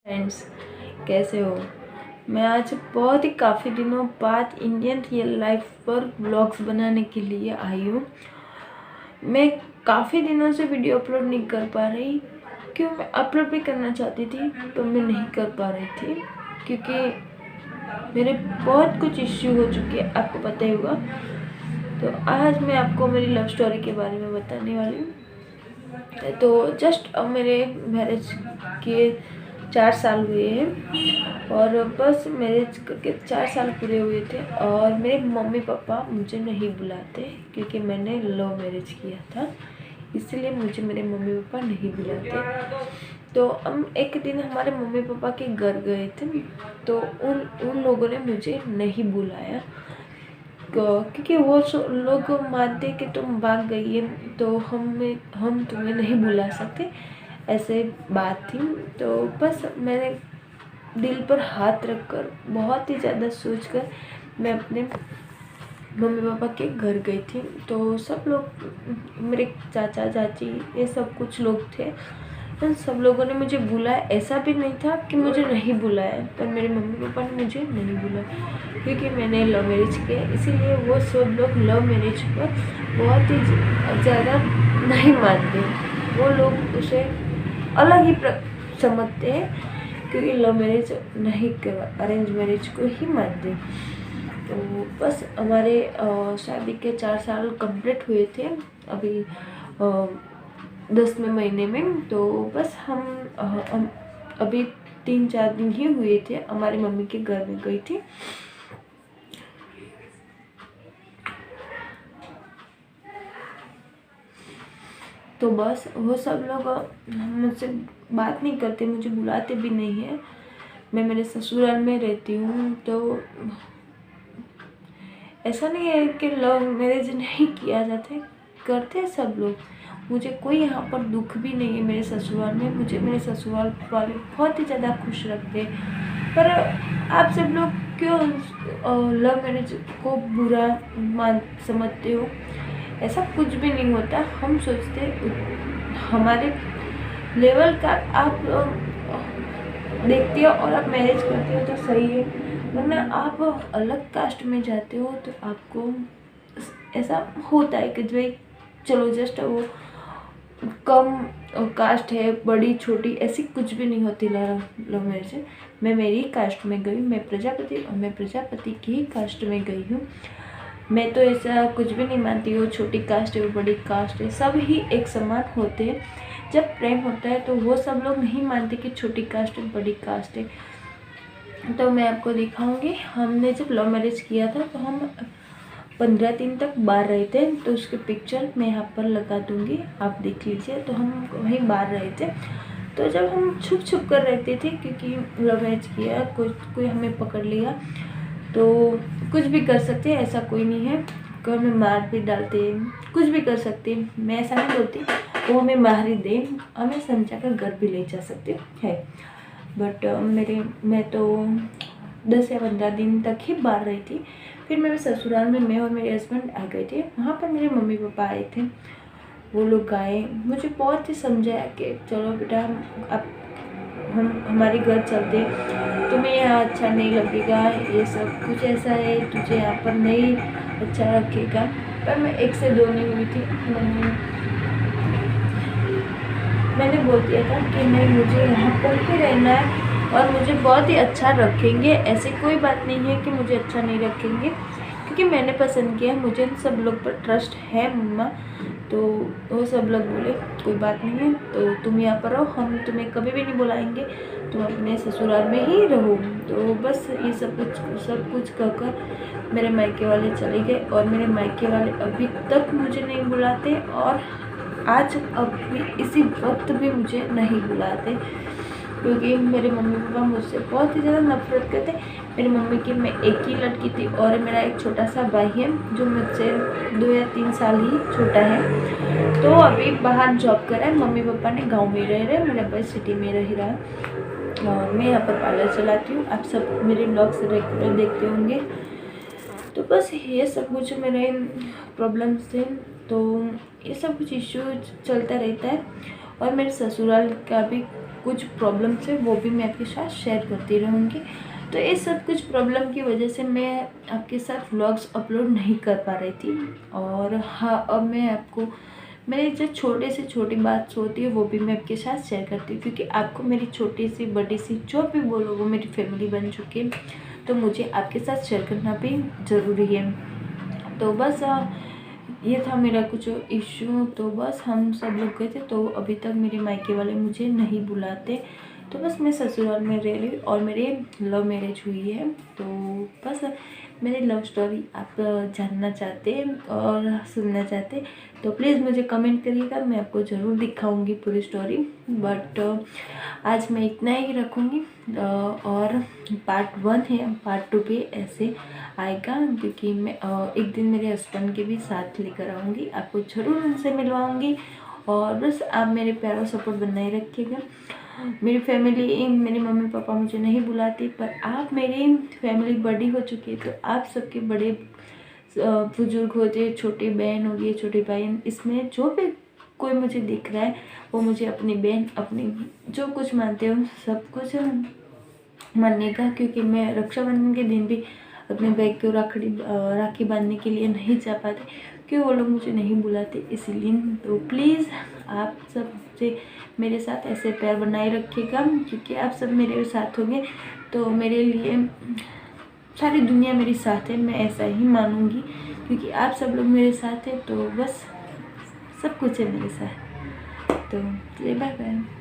Friends, कैसे हो। मैं आज बहुत ही काफ़ी दिनों बाद इंडियन रियल लाइफ पर व्लॉग्स बनाने के लिए आई हूँ। मैं काफ़ी दिनों से वीडियो अपलोड नहीं कर पा रही। क्यों, मैं अपलोड भी करना चाहती थी पर मैं नहीं कर पा रही थी क्योंकि मेरे बहुत कुछ इश्यू हो चुके हैं, आपको पता ही होगा। तो आज मैं आपको मेरी लव स्टोरी के बारे में बताने वाली हूँ। तो जस्ट अब मेरे मैरिज के 4 साल हुए हैं और बस मैरिज करके 4 साल पूरे हुए थे और मेरे मम्मी पापा मुझे नहीं बुलाते क्योंकि मैंने लव मैरिज किया था, इसलिए मुझे मेरे मम्मी पापा नहीं बुलाते। तो हम एक दिन हमारे मम्मी पापा के घर गए थे, तो उन लोगों ने मुझे नहीं बुलाया क्योंकि वो लोग मानते कि तुम भाग गई है तो हम तुम्हें नहीं बुला सकते, ऐसे बात थी। तो बस मैंने दिल पर हाथ रखकर बहुत ही ज़्यादा सोचकर मैं अपने मम्मी पापा के घर गई थी। तो सब लोग, मेरे चाचा चाची, ये सब कुछ लोग थे। तो सब लोगों ने मुझे बुलाया, ऐसा भी नहीं था कि मुझे नहीं बुलाया, पर मेरे मम्मी पापा ने मुझे नहीं बुलाया क्योंकि मैंने लव मैरिज किया, इसीलिए वो सब लोग लव मैरिज पर बहुत ही ज़्यादा नहीं मानते। वो लोग उसे अलग ही समझते हैं क्योंकि लव मैरिज नहीं करवा, अरेंज मैरिज को ही मानते। तो बस हमारे शादी के 4 साल कंप्लीट हुए थे अभी 10वें महीने में। तो बस हम अभी 3-4 दिन ही हुए थे, हमारी मम्मी के घर में गई थी। तो बस वो सब लोग मुझसे बात नहीं करते, मुझे बुलाते भी नहीं है। मैं मेरे ससुराल में रहती हूँ, तो ऐसा नहीं है कि लव मैरिज नहीं किया जाता है, करते हैं सब लोग। मुझे कोई यहाँ पर दुख भी नहीं है मेरे ससुराल में, मुझे मेरे ससुराल वाले बहुत ही ज़्यादा खुश रखते हैं। पर आप सब लोग क्यों लव मैरिज को बुरा समझते हो? ऐसा कुछ भी नहीं होता। हम सोचते हमारे लेवल का आप देखते हो और आप मैरिज करते हो तो सही है, वरना आप अलग कास्ट में जाते हो तो आपको ऐसा होता है कि भाई चलो जस्ट वो कम कास्ट है, बड़ी छोटी ऐसी कुछ भी नहीं होती लव मैरिज। मैं मेरी कास्ट में गई, मैं प्रजापति की ही कास्ट में गई हूँ। मैं तो ऐसा कुछ भी नहीं मानती हूँ छोटी कास्ट है वो बड़ी कास्ट है, सब ही एक समान होते हैं। जब प्रेम होता है तो वो सब लोग नहीं मानते कि छोटी कास्ट है बड़ी कास्ट है। तो मैं आपको दिखाऊंगी, हमने जब लव मैरिज किया था तो हम 15 दिन तक बाहर रहे थे, तो उसके पिक्चर मैं यहाँ पर लगा दूंगी, आप देख लीजिए। तो हम वहीं बाहर रहे थे। तो जब हम छुप छुप कर रहते थे क्योंकि लव मैरिज किया, कोई हमें पकड़ लिया तो कुछ भी कर सकते हैं, ऐसा कोई नहीं है। घर में मार भी डालते, कुछ भी कर सकते। मैं ऐसा नहीं बोलती वो हमें मार ही दे, हमें समझा कर घर भी ले जा सकते हैं। बट मैं तो 10 या 15 दिन तक ही बाहर रही थी। फिर मेरे ससुराल में मैं और मेरे हस्बैंड आ गए थे। वहाँ पर मेरे मम्मी पापा आए थे, वो लोग आए, मुझे बहुत ही समझाया कि चलो बेटा अब हम हमारे घर चलते, तुम्हें यहाँ अच्छा नहीं लगेगा, ये सब कुछ ऐसा है, तुझे यहाँ पर नहीं अच्छा रखेगा। पर मैं 1 से 2 नहीं हुई थी, मैंने बोल दिया था कि नहीं मुझे यहाँ पर ही रहना है और मुझे बहुत ही अच्छा रखेंगे। ऐसे कोई बात नहीं है कि मुझे अच्छा नहीं रखेंगे, क्योंकि मैंने पसंद किया है, मुझे सब लोग पर ट्रस्ट है मम्मा। तो वो सब लोग बोले कोई बात नहीं है, तो तुम यहाँ पर रहो, हम तुम्हें कभी भी नहीं बुलाएंगे, तुम अपने ससुराल में ही रहो। तो बस ये सब कुछ कहकर मेरे मायके वाले चले गए और मेरे मायके वाले अभी तक मुझे नहीं बुलाते और आज अभी इसी वक्त भी मुझे नहीं बुलाते, क्योंकि मेरे मम्मी पापा मुझसे बहुत ही ज़्यादा नफरत करते। मेरी मम्मी की मैं एक ही लड़की थी और मेरा एक छोटा सा भाई है जो मुझसे 2 या 3 साल ही छोटा है। तो अभी बाहर जॉब कर रहा है, मम्मी पापा ने गांव में रह रहे, मेरा भाई सिटी में रह रहा है और मैं यहाँ पर पार्लर चलाती हूँ। आप सब मेरे ब्लॉग्स रेगुलर देखते होंगे। तो बस ये सब कुछ मेरे प्रॉब्लम्स थे, तो ये सब कुछ इश्यू चलता रहता है। और मेरे ससुराल का भी कुछ प्रॉब्लम्स है वो भी मैं आपके साथ शेयर करती रहूँगी। तो ये सब कुछ प्रॉब्लम की वजह से मैं आपके साथ व्लॉग्स अपलोड नहीं कर पा रही थी। और हाँ, अब मैं आपको मेरी जो छोटे से छोटी बात होती है वो भी मैं आपके साथ शेयर करती हूँ, क्योंकि आपको मेरी छोटी सी बड़ी सी जो भी बोलो वो मेरी फैमिली बन चुकी है, तो मुझे आपके साथ शेयर करना भी ज़रूरी है। तो बस ये था मेरा कुछ इश्यू। तो बस हम सब लोग गए थे, तो अभी तक मेरे मायके वाले मुझे नहीं बुलाते, तो बस मैं ससुराल में रह रही और मेरे लव मैरिज हुई है। तो बस मेरी लव स्टोरी आप जानना चाहते हैं और सुनना चाहते हैं तो प्लीज़ मुझे कमेंट करिएगा, मैं आपको ज़रूर दिखाऊंगी पूरी स्टोरी। बट आज मैं इतना ही रखूँगी। और पार्ट 1 है, पार्ट 2 भी ऐसे आएगा, क्योंकि मैं एक दिन मेरे हस्बैंड के भी साथ लेकर आऊँगी, आपको ज़रूर उनसे मिलवाऊँगी। और बस आप मेरे प्यार और सपोर्ट बनाए रखिएगा। मेरी फैमिली, मेरे मम्मी पापा मुझे नहीं बुलाते, पर आप मेरी फैमिली बड़ी हो चुकी है, तो आप सबके बड़े बुजुर्ग होते, छोटी बहन हो गई, छोटी बहन, इसमें जो भी कोई मुझे दिख रहा है वो मुझे अपनी बहन, अपनी जो कुछ मानते हो सब कुछ मानने का। क्योंकि मैं रक्षाबंधन के दिन भी अपने भाई को राखी बांधने के लिए नहीं जा पाते, क्योंकि वो लोग मुझे नहीं बुलाते, इसीलिए। तो प्लीज़ आप सब से मेरे साथ ऐसे प्यार बनाए रखिएगा, क्योंकि आप सब मेरे साथ होंगे तो मेरे लिए सारी दुनिया मेरे साथ है, मैं ऐसा ही मानूंगी, क्योंकि आप सब लोग मेरे साथ हैं, तो बस सब कुछ है मेरे साथ। तो बाय बाय।